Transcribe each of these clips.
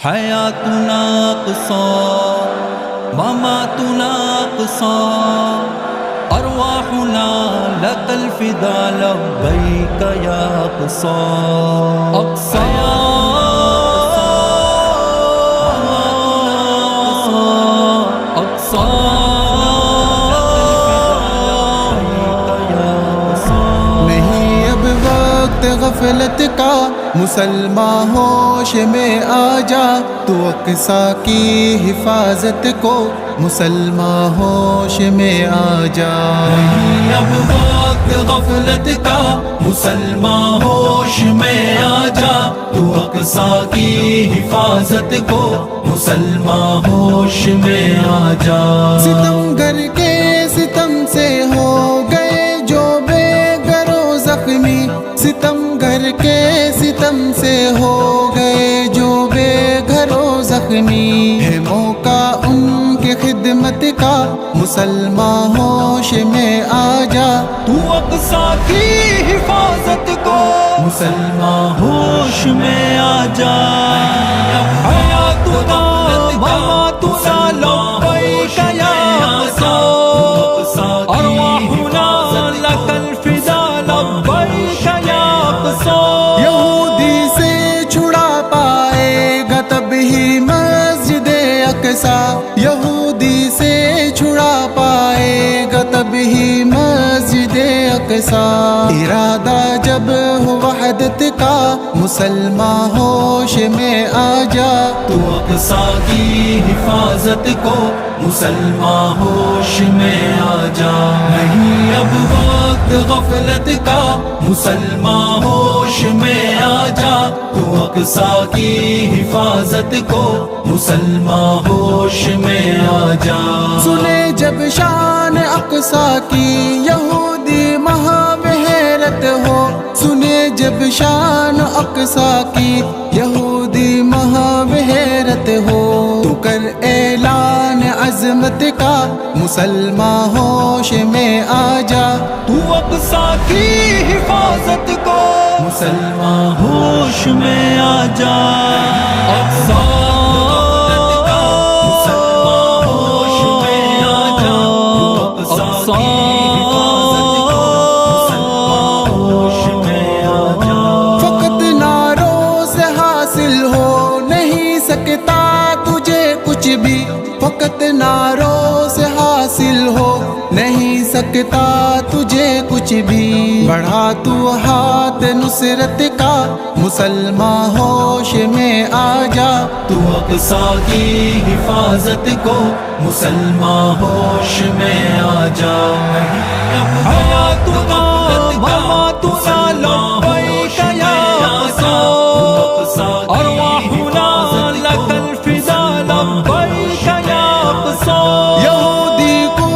حیاتنا قصار مماتنا قصار ارواحنا لك الفداء لبيك يا قصار اقصى غفلت کا مسلمان ہوش میں آ جا، تو اقصیٰ کی حفاظت کو مسلمان ہوش میں آ جا۔ نہیں اب وقت غفلت کا مسلمان ہوش میں آ جا، تو اقصیٰ کی حفاظت کو مسلمان ہوش میں آ جا۔ ستم گر کے ستم سے ہو گئے جو بے گھر و زخمی، ستم گر کے ستم سے ہو گئے جو بے گھر و زخمی، ہے موقع ان کی خدمت کا مسلمان ہوش میں آ جا، تو اقصیٰ کی حفاظت کو مسلمان ہوش میں آ جا۔ حیاتنا مماتنا لبیک یا قصار ارواحنا لک الفداء لبیک یا قصار۔ یہودی سے چھڑا پائے گا تب ہی مسجد اقصیٰ، یہودی سے چھڑا پائے گا تب ہی مسجد اقصیٰ، ارادہ جب ہو وحدت کا مسلمان ہوش میں آ جا، تو اقصیٰ کی حفاظت کو مسلمان ہوش میں آ جا۔ نہیں اب وقت غفلت کا مسلمان ہوش میں آ جا، تو اقصیٰ کی حفاظت کو مسلمان ہوش میں آ جا۔ سنے جب شان اقصیٰ کی یہودی مہا حیرت ہو، سنے جب شان اقصیٰ کی یہودی مہا حیرت ہو، تو کر اعلان عظمت کا مسلمان ہوش میں آ جا، تو اقصیٰ کی حفاظت کو مسلمان ہوش میں آ جا۔ اقصیٰ مسلمان ہوش میں آ جا، اقصیٰ کی حفاظت کو مسلمان ہوش میں آ جا۔ فقط نعروں سے حاصل ہو نہیں سکتا تجھے کچھ بھی، فقط نعروں سے حاصل ہو نہیں سکتا تجھے کچھ بھی، بڑھا تو ہاتھ نصرت کا مسلمان ہوش میں آ جا، تو اقصیٰ کی حفاظت کو مسلمان ہوش میں آ جا۔ حیاتنا مماتنا لبیک یا قصار ارواحنا لک الفداء لبیک یا قصار۔ یہودی کو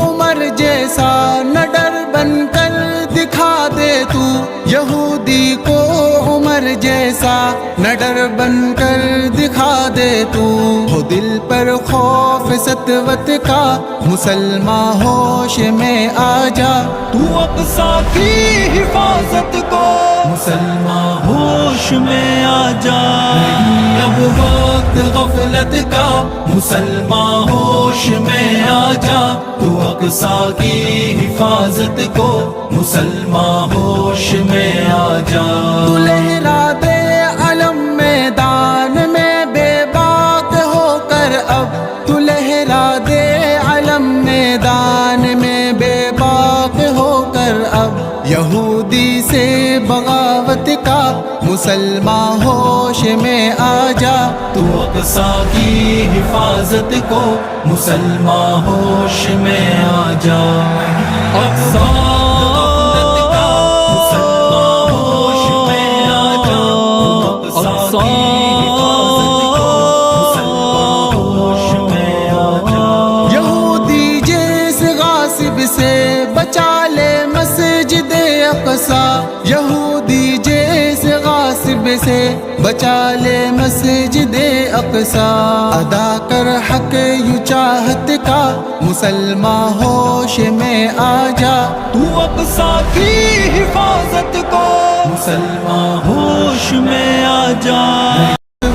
عمر جیسا نہ ڈر بن کر دکھا دے تو، یہودی کو عمر جیسا نہ ڈر بن کر دکھا دے تو، ہو دل پر خوف سطوت کا مسلمان ہوش میں آ جا، تو اقصیٰ کی حفاظت کو مسلمان ہوش میں آ جا۔ نہیں اب وقت غفلت کا مسلمان ہوش میں آ جا، تو اقصیٰ کی حفاظت کو مسلمان ہوش میں آ جا۔ تو لہرا دے علم میدان میں بے باک ہو کر اب، تو لہرا دے علم میدان میں بے باک ہو کر اب، یہودی سے بغاوت کا مسلمان ہوش میں آ جا، تو اقصیٰ کی حفاظت کو مسلمان ہوش میں آ جا۔ اقصیٰ مسلمان ہوش میں آ جا، اقصیٰ کی حفاظت کو مسلمان ہوش میں آ جا۔ یہودی جیس غاصب سے بچا لے مسجد اقصیٰ، یہودی جیس غاصب سے بچا لے مسجد اقصیٰ، ادا کر حق یوں چاہت کا مسلمان ہوش میں آ جا، تو اقصیٰ کی حفاظت کو مسلمان ہوش میں آ جا۔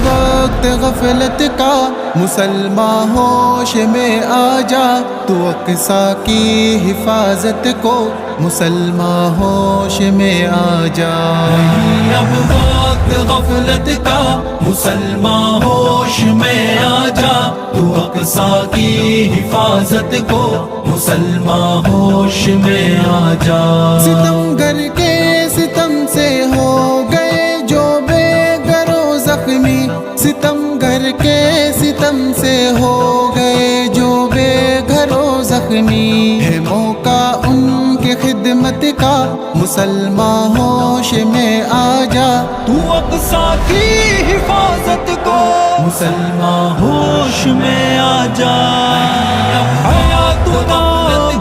وقت غفلت کا مسلمان ہوش میں آ جا، تو اقصیٰ کی حفاظت کو مسلمان ہوش میں آ جا۔ نہیں اب وقت غفلت کا مسلمان ہوش میں آ جا، تو اقصیٰ کی حفاظت کو مسلمان ہوش میں آ جا۔ ستم گر کے ستم سے ہو گئے جو بے گھر و زخمی، ستم گر کے ستم سے ہو گئے جو بے گھر و زخمی، ہے موقع ان کی خدمت کا مسلمان ہوش میں آ جا، تو اقصیٰ کی حفاظت کو مسلمان ہوش میں آ جا۔ حیاتنا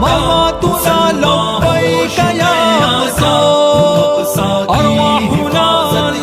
وماتنا لبیک یا اقصیٰ، ارواحنا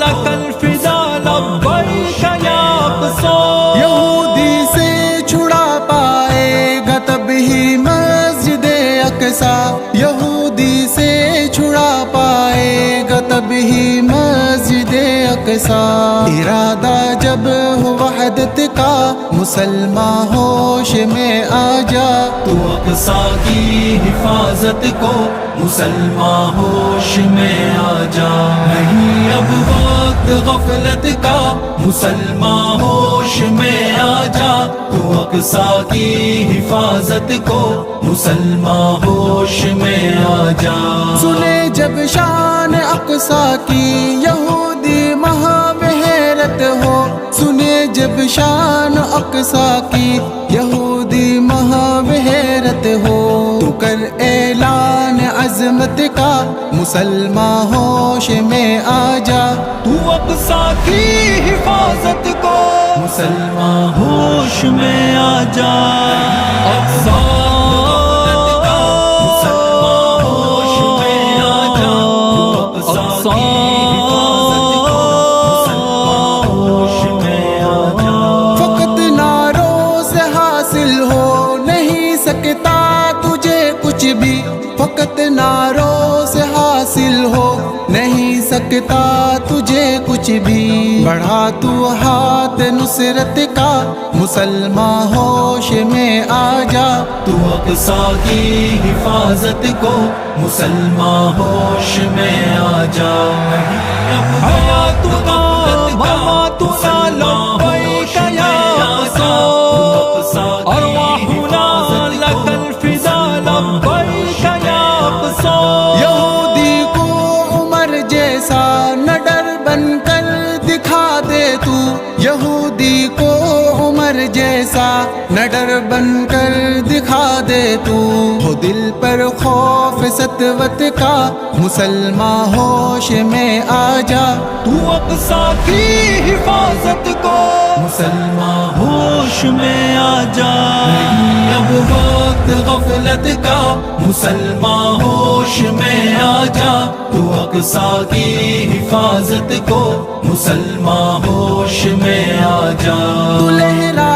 لک الفداء لبیک یا اقصیٰ۔ یہودی سے چھڑا پائے گا تب ہی مسجد اقصیٰ، یہودی سے چھڑا پائے گا تب ہی مسجد اقصیٰ، ارادہ جب ہو وحدت کا مسلمان ہوش میں آ جا، تو اقصیٰ کی حفاظت کو مسلمان ہوش میں آ جا۔ نہیں اب وقت غفلت کا مسلمان ہوش میں آ جا، تو اقصیٰ کی حفاظت کو مسلمان ہوش میں آ جا۔ سنے جب شان اقصیٰ کی یہودی مہا حیرت ہو، سنے جب شان اقصیٰ کی یہودی مہا حیرت ہو، تو کر اعلان عظمت کا مسلمان ہوش میں آ جا، تو اقصیٰ کی حفاظت کو مسلمان ہوش میں آ جا۔ اقصیٰ مسلمان ہوش میں آ جا، تو اقصیٰ کی حفاظت کو مسلمان ہوش میں آ جا۔ فقط نعروں سے حاصل ہو نہیں سکتا تجھے کچھ بھی، فقط نعروں سے حاصل ہو نہیں سکتا تجھے کچھ بھی، بڑھا تو ہاتھ نصرت کا مسلمان ہوش میں آ جا، تو اقصیٰ کی حفاظت کو مسلمان ہوش میں آ جا۔ حیاتنا وماتنا لبیک یا اقصیٰ، ارواحنا لک الفداء لبیک یا اقصیٰ۔ یہودی کو عمر جیسا نہ ڈر بن کر دکھا دے تو، یہودی کو عمر جیسا نہ ڈر بن کر دکھا دے تو، ہو دل پر خوف سطوت کا مسلمان ہوش میں آ جا، تو اقصیٰ کی حفاظت کو مسلمان ہوش میں آ جا۔ نہیں اب وقت غفلت کا مسلمان ہوش میں آ جا، تو اقصیٰ کی حفاظت کو مسلمان ہوش میں آ جا۔ تو لہرا